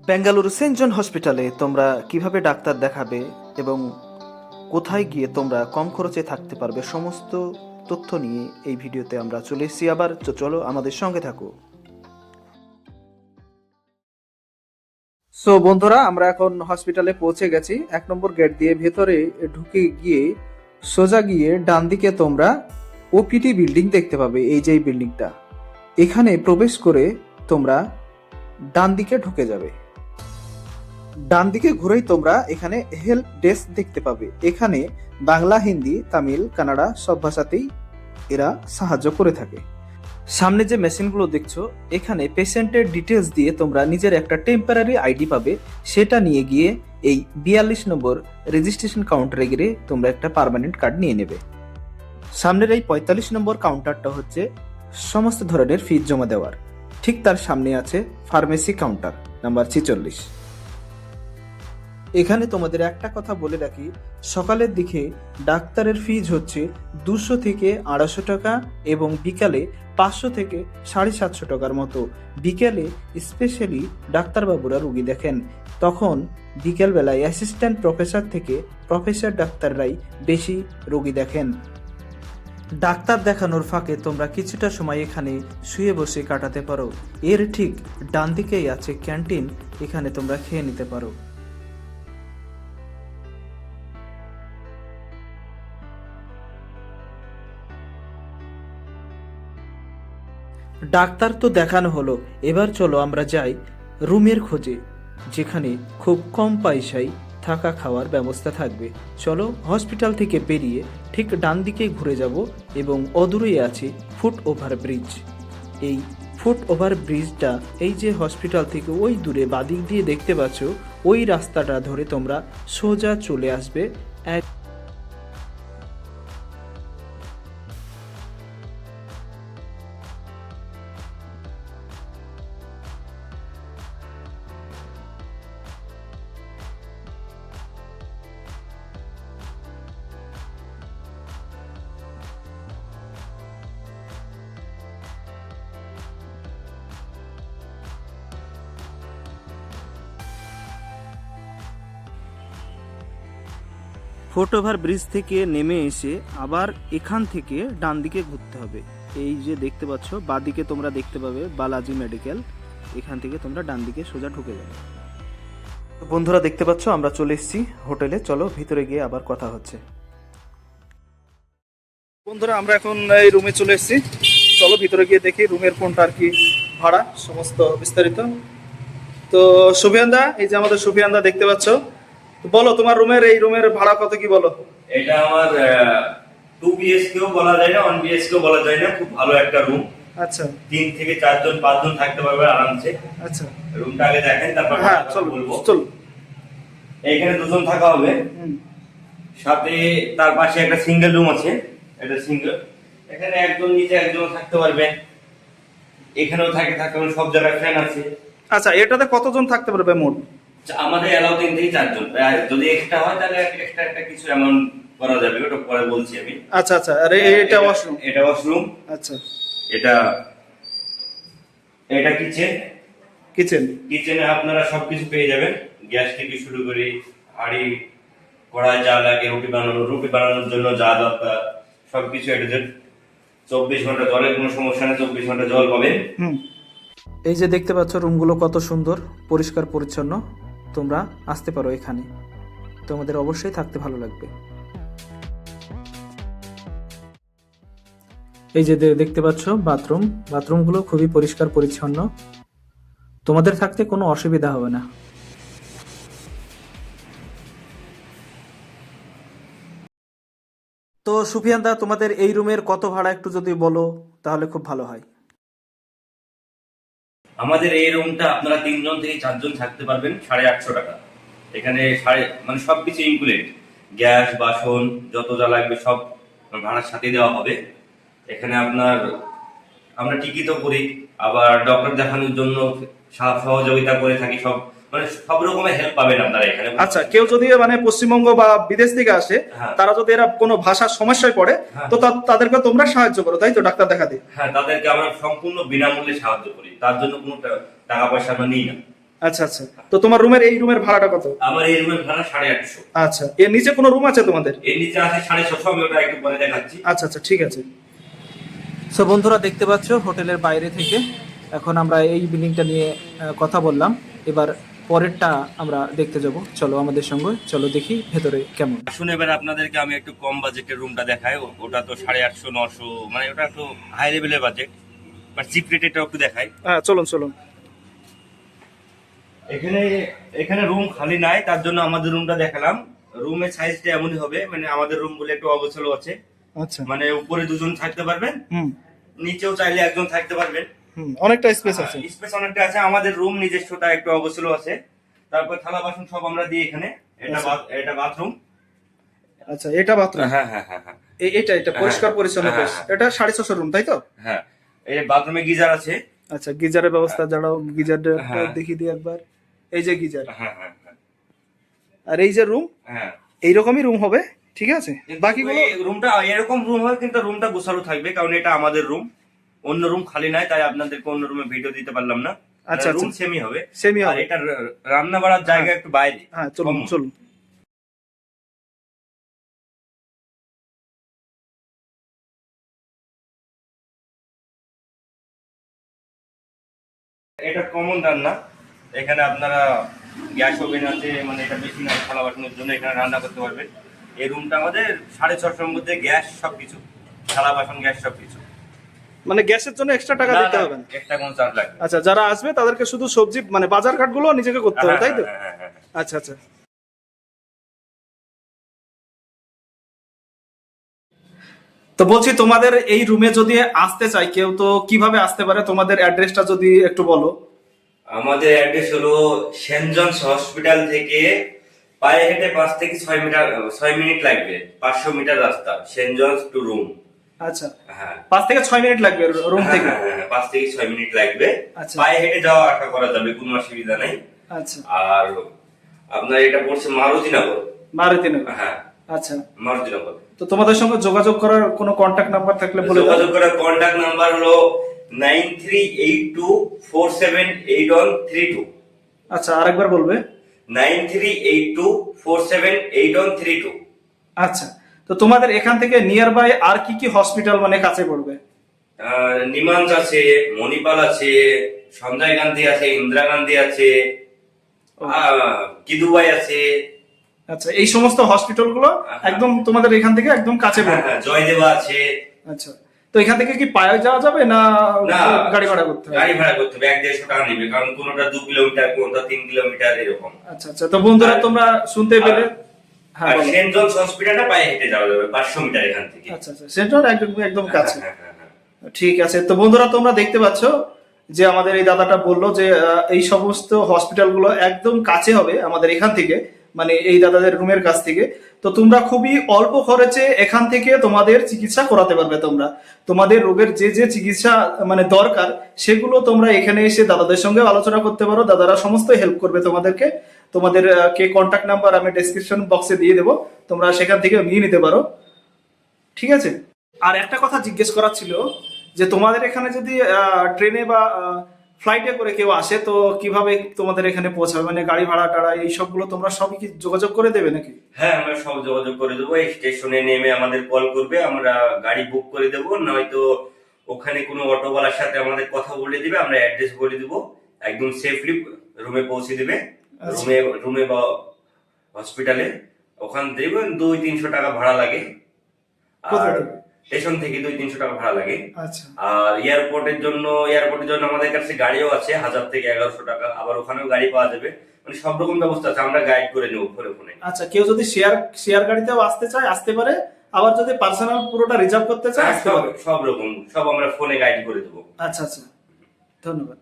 Bengaluru Saint জন হসপিটালে তোমরা কিভাবে ডাক্তার দেখাবে এবং কোথায় গিয়ে তোমরা কম খরচে থাকতে পারবে সমস্ত তথ্য নিয়ে এই ভিডিওতে আমরা চলে এসেছি আবার। তো চলো আমাদের সঙ্গে থাকো। সো বন্ধুরা, আমরা এখন হসপিটালে পৌঁছে গেছি। 1 নম্বর গেট দিয়ে ভেতরে ঢুকে গিয়ে সোজা গিয়ে ডান দিকে তোমরা ওপিডি বিল্ডিং দেখতে পাবে। এই যে এই বিল্ডিংটা, এখানে প্রবেশ করে তোমরা ডান দিকে ঢুকে যাবে। ডান দিকে ঘুরেই তোমরা এখানে হেল্প ডেস্ক দেখতে পাবে। এখানে বাংলা, হিন্দি, তামিল, কানাডা সব ভাষাতেই এরা সাহায্য করে থাকে। সামনে যে মেশিনগুলো দেখছো, এখানে পেশেন্টের ডিটেলস দিয়ে তোমরা নিজের একটা টেম্পোরারি আইডি পাবে। সেটা নিয়ে গিয়ে এই 42 নম্বর রেজিস্ট্রেশন কাউন্টারে গিয়ে তোমরা একটা পার্মানেন্ট কার্ড নিয়ে নেবে। সামনের এই 45 নম্বর কাউন্টারটা হচ্ছে সমস্ত ধরনের ফিজ জমা দেওয়ার। ঠিক তার সামনে আছে ফার্মেসি কাউন্টার নাম্বার 46। এখানে তোমাদের একটা কথা বলে রাখি, সকালের দিকে ডাক্তারের ফিজ হচ্ছে 200 থেকে 250 টাকা এবং বিকালে 500 থেকে 750 টাকার মতো। বিকেলে স্পেশালি ডাক্তারবাবুরা রুগী দেখেন, তখন বিকেলবেলায় অ্যাসিস্ট্যান্ট প্রফেসর থেকে প্রফেসর ডাক্তাররাই বেশি রোগী দেখেন। ডাক্তার দেখানোর ফাঁকে তোমরা কিছুটা সময় এখানে শুয়ে বসে কাটাতে পারো। এর ঠিক ডান দিকেই আছে ক্যান্টিন, এখানে তোমরা খেয়ে নিতে পারো। ডাক্তার তো দেখানো হলো, এবার চলো আমরা যাই রুমের খোঁজে, যেখানে খুব কম পয়সায় থাকা খাওয়ার ব্যবস্থা থাকবে। চলো হসপিটাল থেকে বেরিয়ে ঠিক ডান দিকে ঘুরে যাব এবং অদূরেই আছে ফুট ওভার ব্রিজ। এই ফুট ওভার ব্রিজটা এই যে হসপিটাল থেকে ওই দূরে বাদিক দিয়ে দেখতে পাচ্ছ, ওই রাস্তাটা ধরে তোমরা সোজা চলে আসবে। ফুট ওভার ব্রিজ থেকে নেমে এসে আবার এখান থেকে ডান দিকে ঘুরতে হবে। এই যে দেখতে পাচ্ছ বাঁদিকে তোমরা দেখতে পাবে বালাজি মেডিকেল, এখান থেকে তোমরা ডান দিকে সোজা ঢুকে যাবে। বন্ধুরা দেখতে পাচ্ছ আমরা চলে এসেছি হোটেলে, চলো ভিতরে গিয়ে আবার কথা হচ্ছে। বন্ধুরা আমরা এখন এই রুমে চলে এসেছি, চলো ভিতরে গিয়ে দেখি রুমের কোনটা আর কি ভাড়া সমস্ত বিস্তারিত। তো সুফিয়ানদা, এই যে আমাদের সুফিয়ানদা দেখতে পাচ্ছ, বলো তোমার এই রুমের ভাড়া কত কি বলো। এটা আমার 2 বিএসকেও বলা যায় না, 1 বিএসকেও বলা যায় না, খুব ভালো একটা রুম। আচ্ছা, 3 থেকে 4 জন 5 জন থাকতে পারবে আরামসে। আচ্ছা, রুমটা আগে দেখেন, তারপর হ্যাঁ চলো বলবো। চলো। এইখানে 2 জন থাকা হবে, সাথে তার পাশে একটা সিঙ্গেল রুম আছে, এটা সিঙ্গেল। এখানে একজন নিচে একজন থাকতে পারবে, এখানেও থাকতে পারবে, সব জায়গায় ফ্যান আছে। আচ্ছা, এটাতে কতজন থাকতে পারবে মোট? আমাদের এলাও 3 থেকে 4 জন, আর যদি এক্সট্রা হয় তাহলে এক্সট্রা একটা কিছু অ্যামাউন্ট করা যাবে, ওটা পরে বলছি আমি। আচ্ছা আচ্ছা, আর এটা ওয়াশরুম? এটা ওয়াশরুম। আচ্ছা, এটা এটা কিচেন। কিচেনে আপনারা সবকিছু পেয়ে যাবেন, গ্যাস থেকে শুরু করে হাঁড়ি কড়াই যা লাগে, রুটি বানানোর জন্য যা দরকার সবকিছু এটা। 24 ঘন্টা জলের কোনো সমস্যা নেই, 24 ঘন্টা জল পাবেন। এই যে দেখতে পাচ্ছ রুমগুলো কত সুন্দর পরিষ্কার পরিচ্ছন্ন, তোমরা আসতে পারো এখানে, তোমাদের অবশ্যই থাকতে ভালো লাগবে। এই যে দেখতে পাচ্ছ বাথরুমগুলো খুবই পরিষ্কার পরিচ্ছন্ন, তোমাদের থাকতে কোনো অসুবিধা হবে না। তো সুফিয়ান দা, তোমাদের এই রুমের কত ভাড়া একটু যদি বলো তাহলে খুব ভালো হয়। আমাদের এই রুমটা আপনারা 3 জন থেকে 4 জন থাকতে পারবেন 850 টাকা। এখানে মানে সবকিছু ইনক্লুডেড, গ্যাস বাসন যত যা লাগবে সব ভাড়ার সাথে দেওয়া হবে। এখানে আমরা টিকিটও করি, আবার ডক্টর দেখানোর জন্য সহযোগিতা করে থাকি, সব মানে সব রকমের হেল্প পাবেন আপনারা এখানে। আচ্ছা, কেউ যদি মানে পশ্চিমবঙ্গ বা বিদেশ থেকে আসে, তারা যদি এরা কোনো ভাষার সমস্যায় পড়ে, তো তাদেরকে তোমরা সাহায্য করো, তাই তো ডাক্তার দেখাতে? হ্যাঁ, তাদেরকে আমরা সম্পূর্ণ বিনামূল্যে সাহায্য করি, তার জন্য কোনো টাকা পয়সা আমরা নিই না। আচ্ছা আচ্ছা, তো তোমার এই রুমের ভাড়াটা কত? আমার এই রুমের ভাড়া 850। আচ্ছা, এর নিচে কোনো রুম আছে তোমাদের? এর নিচে আছে 650, আমি ওটা একটু পরে দেখাচ্ছি। আচ্ছা আচ্ছা, ঠিক আছে। সো বন্ধুরা, দেখতে পাচ্ছ হোটেলের বাইরে থেকে এখন আমরা এই বিল্ডিংটা নিয়ে কথা বললাম। এবার পরেরটা আমরা দেখতে যাব, চলো আমাদের সঙ্গে, চলো দেখি ভেতরে কেমন। আসুন এবার আপনাদেরকে আমি একটু কম বাজেটের রুমটা দেখাই। ওটা তো 850 900, মানে ওটা একটু হাই লেভেলের বাজেট, বাট চিপ রেটেরটাও একটু দেখাই। হ্যাঁ, চলুন চলুন। এখানে এখানে রুম খালি নাই, তার জন্য আমাদের রুমটা দেখালাম। রুমের সাইজটা এমনই হবে, মানে আমাদের রুম গুলো একটু অগোছালো আছে। আচ্ছা, মানে উপরে দুজন থাকতে পারবেন, নিচেও চাইলে একজন থাকতে পারবেন। অনেকটা স্পেস আছে। স্পেস অনেকটা আছে। আমাদের রুম নিজস্বতা একটু অগোছালো আছে। তারপর থালা বাসন সব আমরা দিই এখানে। এটা বাথরুম। আচ্ছা, এটা বাথরুম। হ্যাঁ হ্যাঁ হ্যাঁ হ্যাঁ, এটা পরিষ্কার পরিচ্ছন্ন বেশ। এটা 650 রুম, তাই তো? হ্যাঁ, এই বাথরুমে গিজার আছে। আচ্ছা, গিজারের ব্যবস্থা যারাও, গিজারটা হ্যাঁ। দেখিয়ে দিই একবার। এই যে গিজার, হ্যাঁ হ্যাঁ হ্যাঁ আর এই যে রুম, হ্যাঁ, এইরকমই রুম হবে, ঠিক আছে? বাকিগুলো রুমটা এরকম রুম হবে, কিন্তু রুমটা গোছালো থাকবে, কারণ এটা আমাদের রুম। অন্য রুম খালি নাই, তাই আপনাদেরকে অন্য রুমে ভিডিও দিতে পারলাম না। আচ্ছা, রুম সেমই হবে। সেমি আর হবে। এটা রান্না বাড়ার জায়গা একটু বাইরে। হ্যাঁ, চলুন কম। চলুন। এটা কমন রান্না। এখানে আপনারা গ্যাস ওভেন আছে, মানে এটা বেশি না, থালা বাসনের জন্য এখানে রান্না করতে পারবেন। এই রুমটা আমাদের 650 মধ্যে গ্যাস সবকিছু, থালা বাসন গ্যাস সবকিছু। মানে গ্যাসের জন্য এক্সট্রা টাকা দিতে হবে না? এক্সট্রা কোনো চার্জ লাগবে না। আচ্ছা, যারা আসবে তাদেরকে শুধু সবজি মানে বাজার ঘাটগুলো নিজেকে করতে হবে, তাই তো? হ্যাঁ, হ্যাঁ, হ্যাঁ, হ্যাঁ। আচ্ছা আচ্ছা। তো বলছি, তোমাদের এই রুমে যদি আসতে চাই কেউ, তো কিভাবে আসতে পারে? তোমাদের অ্যাড্রেসটা যদি একটু বলো। আমাদের অ্যাড্রেস হলো সেন্ট জনস হসপিটাল থেকে পায়ে হেঁটে 5 থেকে 6 মিনিট লাগবে। 500 মিটার রাস্তা, সেন্ট জনস টু রুম। আচ্ছা, হ্যাঁ, 5 থেকে 6 মিনিট লাগবে রুম থেকে? 5 থেকে 6 মিনিট লাগবে। আচ্ছা। পায়ে হেঁটে যাওয়া আসা করা যাবে, কোনো অসুবিধা নাই। আচ্ছা, আর আপনার এটা পড়ছে মারুতিনগর। মারুতিনগর। হ্যাঁ, আচ্ছা, মারুতিনগর। তো তোমাদের সঙ্গে যোগাযোগ করার কোনো কন্ট্যাক্ট নাম্বার থাকলে বলে দাও। যোগাযোগ করার কন্ট্যাক্ট নাম্বার হলো 9382478132। আচ্ছা, আরেকবার বলবে। 9382478132। আচ্ছা, তো তোমাদের এখান থেকে নিয়ার বাই আর কি কি হসপিটাল মানে কাছে পড়বে? নিমান্স আছে, মণিপাল আছে, সঞ্জয় গান্ধী আছে, ইন্দিরা গান্ধী আছে, কিদুবাই আছে। আচ্ছা, এই সমস্ত হসপিটাল গুলো একদম তোমাদের এখান থেকে একদম কাছে পড়বে। হ্যাঁ, জয়দেবা আছে। আচ্ছা, তো এখান থেকে কি পায়ে যাওয়া যাবে না না, গাড়ি ভাড়া করতে হবে? গাড়ি ভাড়া করতে হবে। 150 টাকা নেবে, কারণ কোনটা 2 কিলোমিটার, কোনটা 3 কিলোমিটার এরকম। আচ্ছা আচ্ছা, তো বন্ধুরা তোমরা শুনতে পেলে। হ্যাঁ, আর বলো। সেন্ট জনস হসপিটালটা পায়ে হেঁটে যাওয়া যাবে 500 মিটার এখান থেকে। আচ্ছা আচ্ছা, সেন্টার একদম একদম কাছে। হ্যাঁ, হ্যাঁ, হ্যাঁ। ঠিক আছে, তো বন্ধুরা তোমরা দেখতে পাচ্ছ যে আমাদের এই দাদাটা বললো যে এই সমস্ত হসপিটাল গুলো একদম কাছে হবে আমাদের এখান থেকে, মানে এই দাদাদের রুমের কাছ থেকে। তো তোমরা খুবই অল্প খরচে এখান থেকে তোমাদের চিকিৎসা করাতে পারবে। তোমরা তোমাদের রোগের যে যে চিকিৎসা মানে দরকার, সেগুলো তোমরা এখানে এসে দাদাদের সঙ্গে আলোচনা করতে পারো। দাদারা সমস্ত হেল্প করবে তোমাদেরকে। তোমাদের কে কন্ট্যাক্ট নাম্বার আমি ডেসক্রিপশন বক্সে দিয়ে দেবো, তোমরা সেখান থেকে নিয়ে নিতে পারো, ঠিক আছে? আর একটা কথা জিজ্ঞেস করার ছিল যে তোমাদের এখানে যদি ট্রেনে বা ফ্লাইটে করে কেউ আসে, তো কিভাবে তোমাদের এখানে পৌঁছাবে? মানে গাড়ি ভাড়া টাড়া এই সবগুলো তোমরা সবই কি যোগাযোগ করে দেবে নাকি? হ্যাঁ, আমরা সব যোগাযোগ করে দেবো। এই স্টেশনে নেমে আমাদের কল করবে, আমরা গাড়ি বুক করে দেবো। নয়তো ওখানে কোনো অটোওয়ালার সাথে আমাদের কথা বলে দিবে, আমরা অ্যাড্রেস বলে দিব, একদম সেফলি রুমে পৌঁছে দিবে। রুমে বা হসপিটালে ওখান থেকে 200-300 টাকা ভাড়া লাগে। আর স্টেশন থেকে 200-300 টাকা ভাড়া লাগে। আচ্ছা, আর এয়ারপোর্টের জন্য আমাদের কাছে গাড়িও আছে 1000 থেকে 1100 টাকা। আবার ওখানেও গাড়ি পাওয়া যাবে, মানে সব রকম ব্যবস্থা আছে, আমরা গাইড করে নেবো ফোনে। আচ্ছা, কেউ যদি শেয়ার গাড়িতেও আসতে চায় আসতে পারে, আবার যদি পার্সোনাল পুরোটা রিজার্ভ করতে চায় আসতে পারে। সব রকম, সব আমরা ফোনে গাইড করে দেবো। আচ্ছা আচ্ছা, ধন্যবাদ।